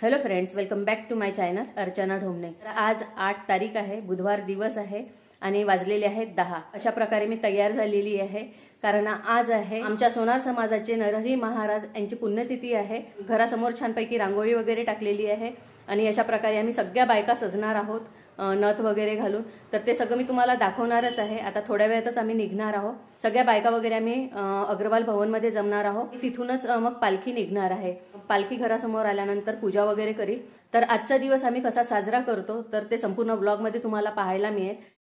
Hello friends, welcome back to my channel Archana Dhomane. आज 8 तारीख आहे, बुधवार दिवस आहे आणि वाजलेले आहेत 10। अशा प्रकारे मी तयार झालेली आहे कारण आज आहे आमच्या सोनार समाजाचे नरहरी महाराज यांची पुण्यतिथी आहे। घरासमोर छानपैकी रांगोळी वगैरे टाकलेली आहे आणि अशा प्रकारे आम्ही सगळ्या बायका सजणार आहोत नथ वगैरे घालून। तर ते सगळं मी तुम्हाला दाखवणारच आहे। आता थोड्या वेळातच आम्ही निघणार आहोत। सगळ्या बायका वगैरे आम्ही अग्रवाल भवन मध्ये जमणार आहोत। तिथूनच मग पालखी निघणार आहे। पालखी घरासमोर आल्यानंतर पूजा वगैरे करील। तर आजचा दिवस आम्ही कसा साजरा करतो तर ते संपूर्ण व्लॉग मध्ये तुम्हाला पाहायला मिळेल।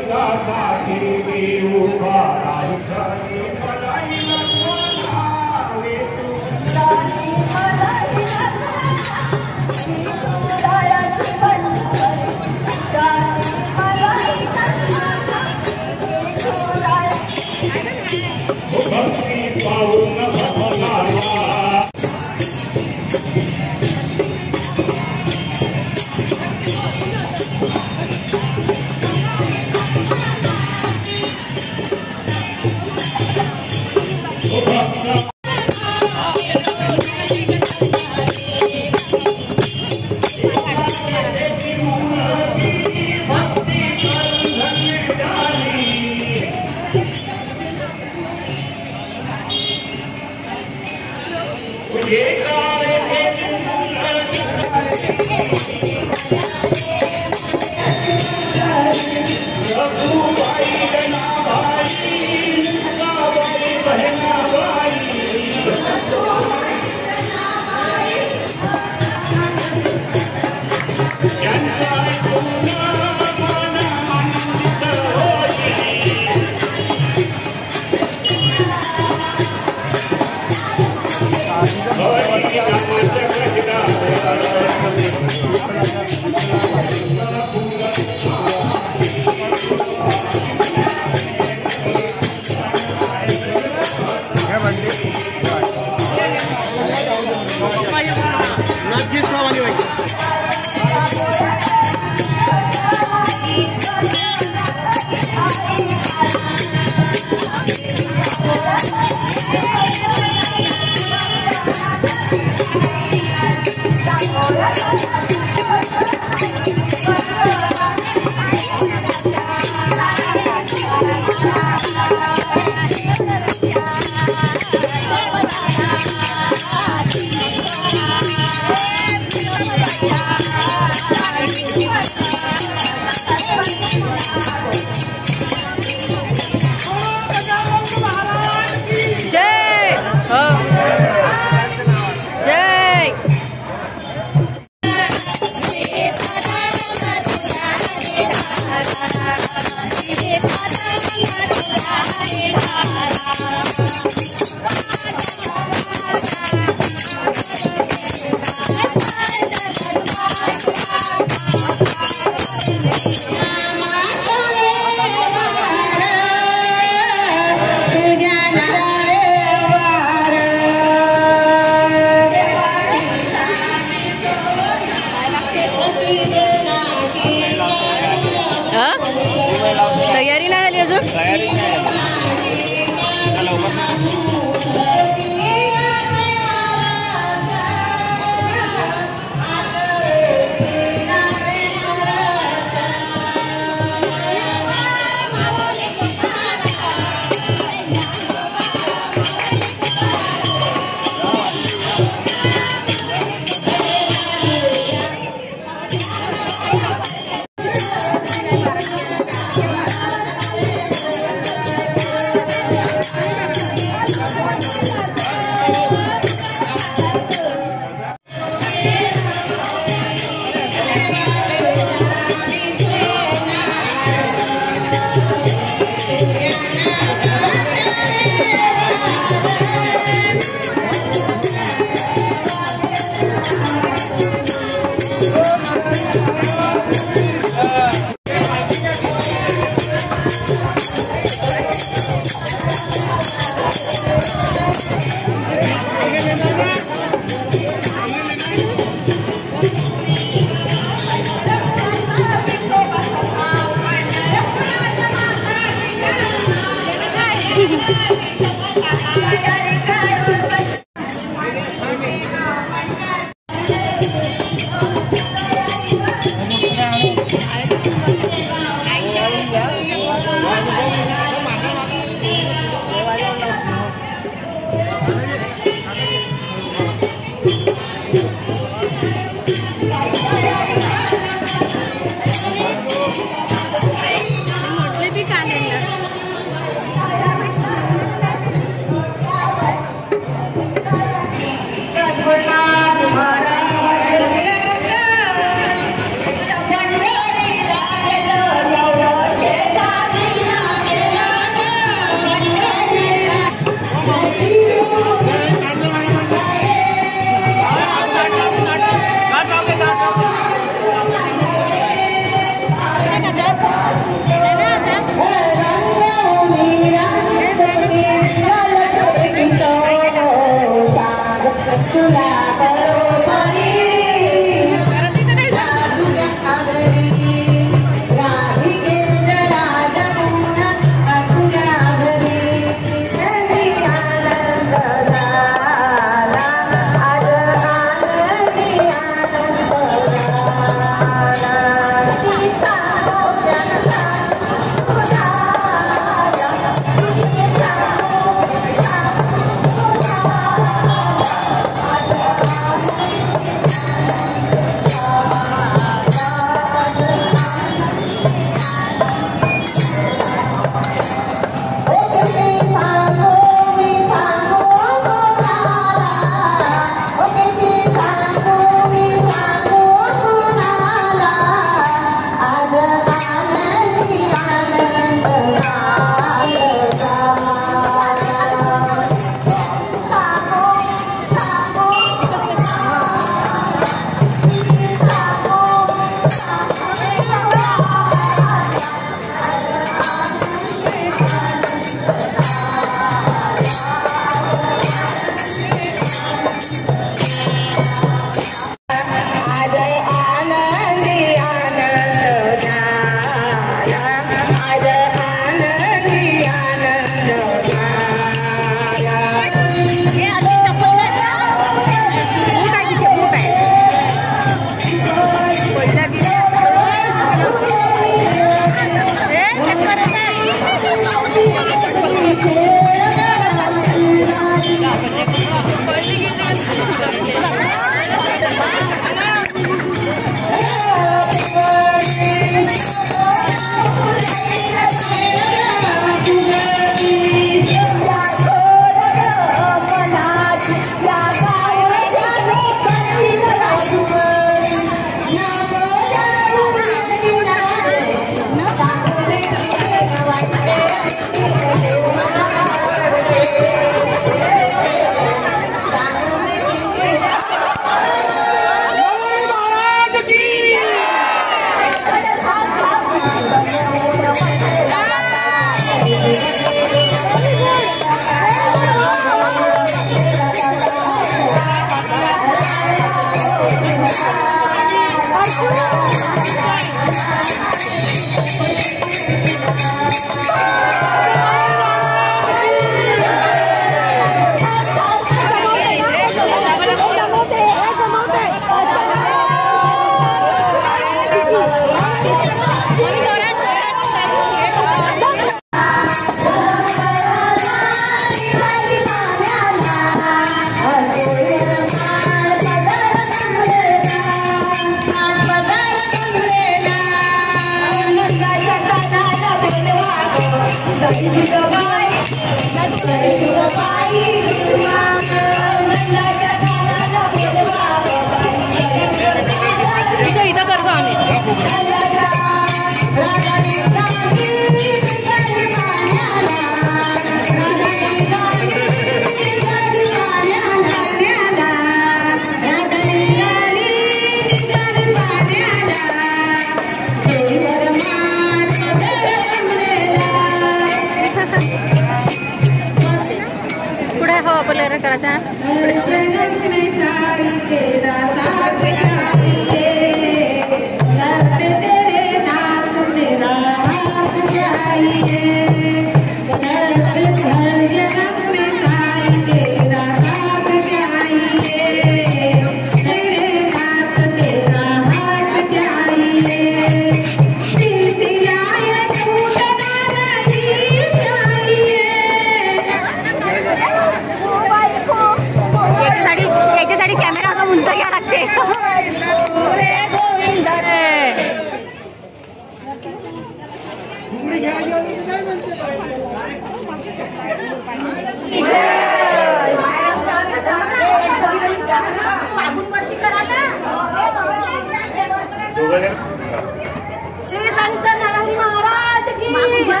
श्री संत नरहरी महाराज की जय।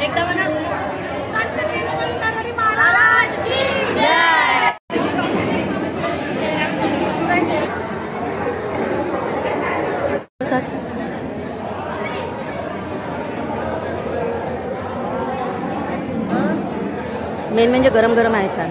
एकदम ना संत श्री नरहरी महाराज की जय। मेन म्हणजे गरम गरम आहे छान।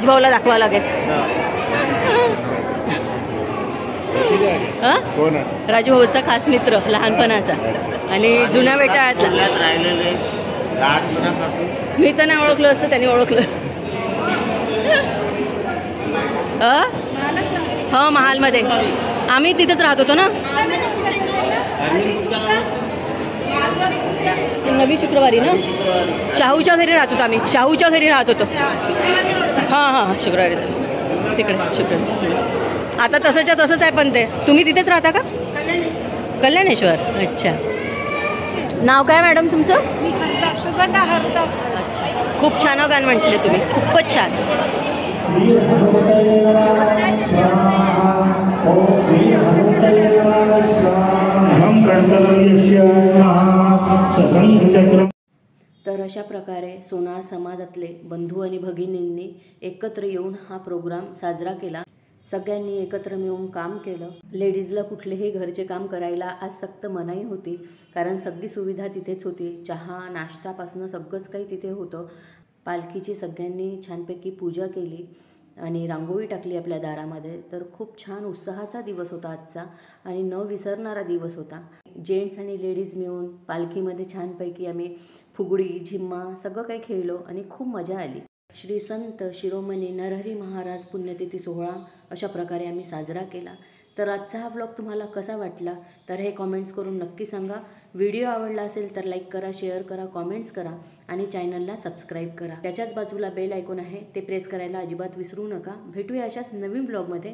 राजभाऊला दाखवा लागेल. राजभाऊचा खास मित्र लहानपणाचा आणि जुन्या वेटाळ्यातला. मी तर नाही ओळखलं असतं, त्यांनी ओळखलं. हो महालमध्ये आम्ही तिथेच राहत होतो ना. नवी शुक्रवारी ना शाहूच्या घरी राहत होतो आम्ही. शाहूच्या घरी राहत होतो. हां शुक्रवारी तिकडे शुक्रवारी. आता तसंच्या तसंच आहे. पण ते तुम्ही तिथेच राहता का? कल्याणेश्वर. अच्छा. नाव काय मॅडम तुमचं? अच्छा. खूप छान गाणं म्हटले तुम्ही. खूपच छान. तर अशा प्रकारे सोनार समाजातले बंधू आणि भगिनींनी एकत्र येऊन हा प्रोग्राम साजरा केला. सगळ्यांनी एकत्र मिळून काम केलं. लेडीजला कुठलेही घरचे काम करायला आज सक्त मनाई होती, कारण सगळी सुविधा तिथेच होती. चहा नाश्त्यापासून सगळंच काही तिथे होतं. पालखीची सगळ्यांनी छानपैकी पूजा केली आणि रांगोळी टाकली आपल्या दारामध्ये. तर खूप छान उत्साहाचा दिवस होता आजचा आणि न विसरणारा दिवस होता. जेंट्स आणि लेडीज मिळून पालखीमध्ये छानपैकी आम्ही फुगडी झिम्मा सगळं काही खेळलो आणि खूप मजा आली. श्री संत शिरोमणी नरहरी महाराज पुण्यतिथी सोहळा अशा प्रकारे आम्ही साजरा केला. तर आजचा हा व्लॉग तुम्हाला कसा वाटला तर हे कॉमेंट्स करून नक्की सांगा. व्हिडिओ आवडला असेल तर लाईक करा, शेअर करा, कॉमेंट्स करा आणि चॅनलला सबस्क्राईब करा. त्याच्याच बाजूला बेल आयकॉन आहे, ते प्रेस करायला अजिबात विसरू नका. भेटूया अशाच नवीन व्लॉगमध्ये.